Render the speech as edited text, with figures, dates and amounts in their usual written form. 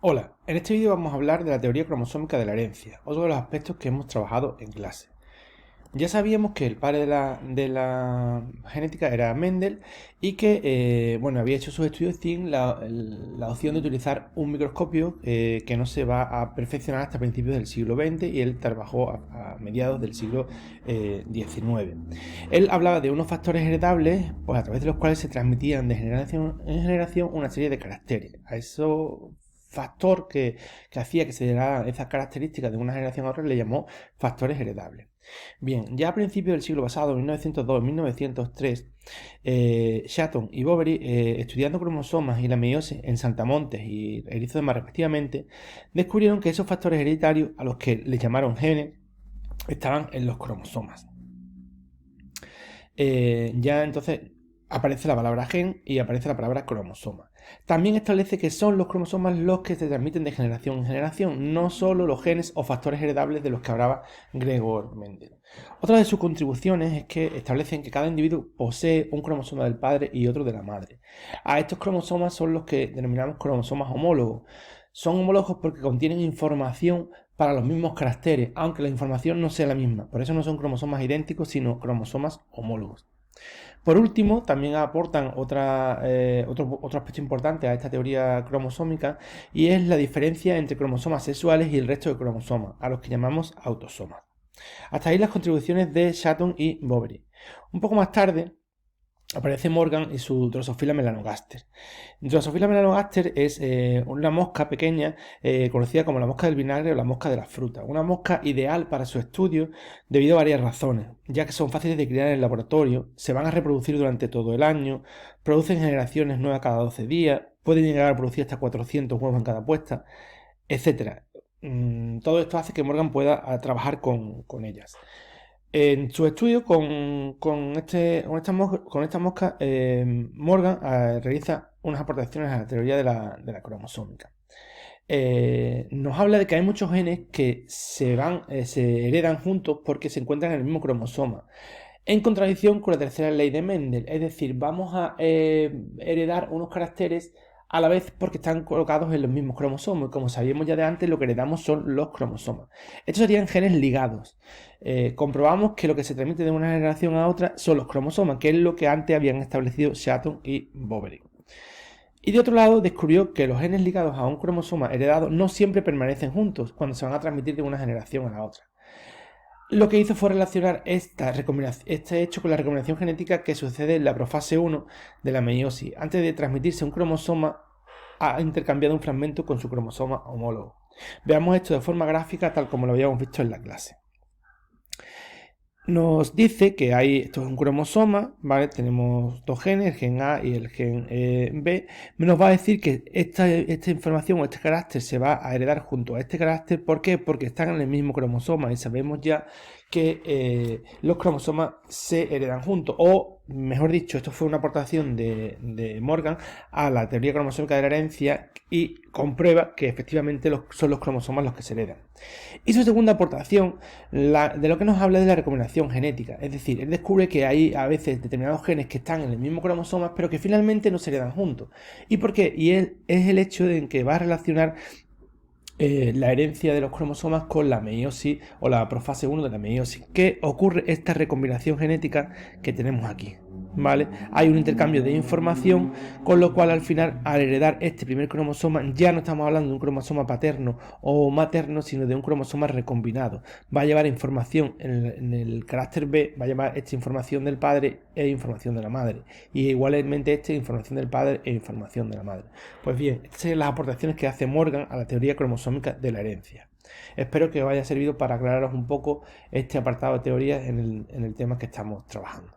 Hola, en este vídeo vamos a hablar de la teoría cromosómica de la herencia, otro de los aspectos que hemos trabajado en clase. Ya sabíamos que el padre de la genética era Mendel y que había hecho sus estudios sin la opción de utilizar un microscopio que no se va a perfeccionar hasta principios del siglo XX, y él trabajó a mediados del siglo XIX. Él hablaba de unos factores heredables, pues, a través de los cuales se transmitían de generación en generación una serie de caracteres. A eso factor que hacía que se dieran esas características de una generación a otra le llamó factores heredables. Bien, ya a principios del siglo pasado, 1902-1903, Shatton y Boveri, estudiando cromosomas y la meiosis en Saltamontes y Erizo de Mar respectivamente, descubrieron que esos factores hereditarios, a los que les llamaron genes, estaban en los cromosomas. Ya entonces aparece la palabra gen y aparece la palabra cromosoma. También establece que son los cromosomas los que se transmiten de generación en generación, no solo los genes o factores heredables de los que hablaba Gregor Mendel. Otra de sus contribuciones es que establecen que cada individuo posee un cromosoma del padre y otro de la madre. A estos cromosomas son los que denominamos cromosomas homólogos. Son homólogos porque contienen información para los mismos caracteres, aunque la información no sea la misma. Por eso no son cromosomas idénticos, sino cromosomas homólogos. Por último, también aportan otro aspecto importante a esta teoría cromosómica, y es la diferencia entre cromosomas sexuales y el resto de cromosomas, a los que llamamos autosomas. Hasta ahí las contribuciones de Shatton y Boveri. Un poco más tarde aparece Morgan y su Drosophila melanogaster. Drosophila melanogaster es una mosca pequeña conocida como la mosca del vinagre o la mosca de las frutas. Una mosca ideal para su estudio debido a varias razones, ya que son fáciles de criar en el laboratorio, se van a reproducir durante todo el año, producen generaciones nuevas cada 12 días, pueden llegar a producir hasta 400 huevos en cada puesta, etc. Todo esto hace que Morgan pueda trabajar con ellas. En su estudio con esta mosca, Morgan realiza unas aportaciones a la teoría de la cromosómica. Nos habla de que hay muchos genes que se heredan juntos porque se encuentran en el mismo cromosoma, en contradicción con la tercera ley de Mendel. Es decir, vamos a heredar unos caracteres a la vez porque están colocados en los mismos cromosomas. Como sabíamos ya de antes, lo que heredamos son los cromosomas. Estos serían genes ligados. Comprobamos que lo que se transmite de una generación a otra son los cromosomas, que es lo que antes habían establecido Shatton y Boveri. Y de otro lado, descubrió que los genes ligados a un cromosoma heredado no siempre permanecen juntos cuando se van a transmitir de una generación a la otra. Lo que hizo fue relacionar este hecho con la recombinación genética que sucede en la profase 1 de la meiosis. Antes de transmitirse un cromosoma, ha intercambiado un fragmento con su cromosoma homólogo. Veamos esto de forma gráfica, tal como lo habíamos visto en la clase. Nos dice que esto es un cromosoma, ¿vale? Tenemos dos genes, el gen A y el gen B. Nos va a decir que esta información o este carácter se va a heredar junto a este carácter. ¿Por qué? Porque están en el mismo cromosoma y sabemos ya que los cromosomas se heredan juntos. O, mejor dicho, esto fue una aportación de Morgan a la teoría cromosómica de la herencia y comprueba que efectivamente son los cromosomas los que se heredan. Y su segunda aportación, de lo que nos habla de la recombinación genética. Es decir, él descubre que hay a veces determinados genes que están en el mismo cromosoma, pero que finalmente no se heredan juntos. ¿Y por qué? Y es el hecho de que va a relacionar la herencia de los cromosomas con la meiosis o la profase 1 de la meiosis. ¿Qué ocurre esta recombinación genética que tenemos aquí? ¿Vale? Hay un intercambio de información, con lo cual al final, al heredar este primer cromosoma, ya no estamos hablando de un cromosoma paterno o materno, sino de un cromosoma recombinado. Va a llevar información en el carácter B, va a llevar esta información del padre e información de la madre, y igualmente información del padre e información de la madre. Pues bien, estas son las aportaciones que hace Morgan a la teoría cromosómica de la herencia. Espero que os haya servido para aclararos un poco este apartado de teorías en el tema que estamos trabajando.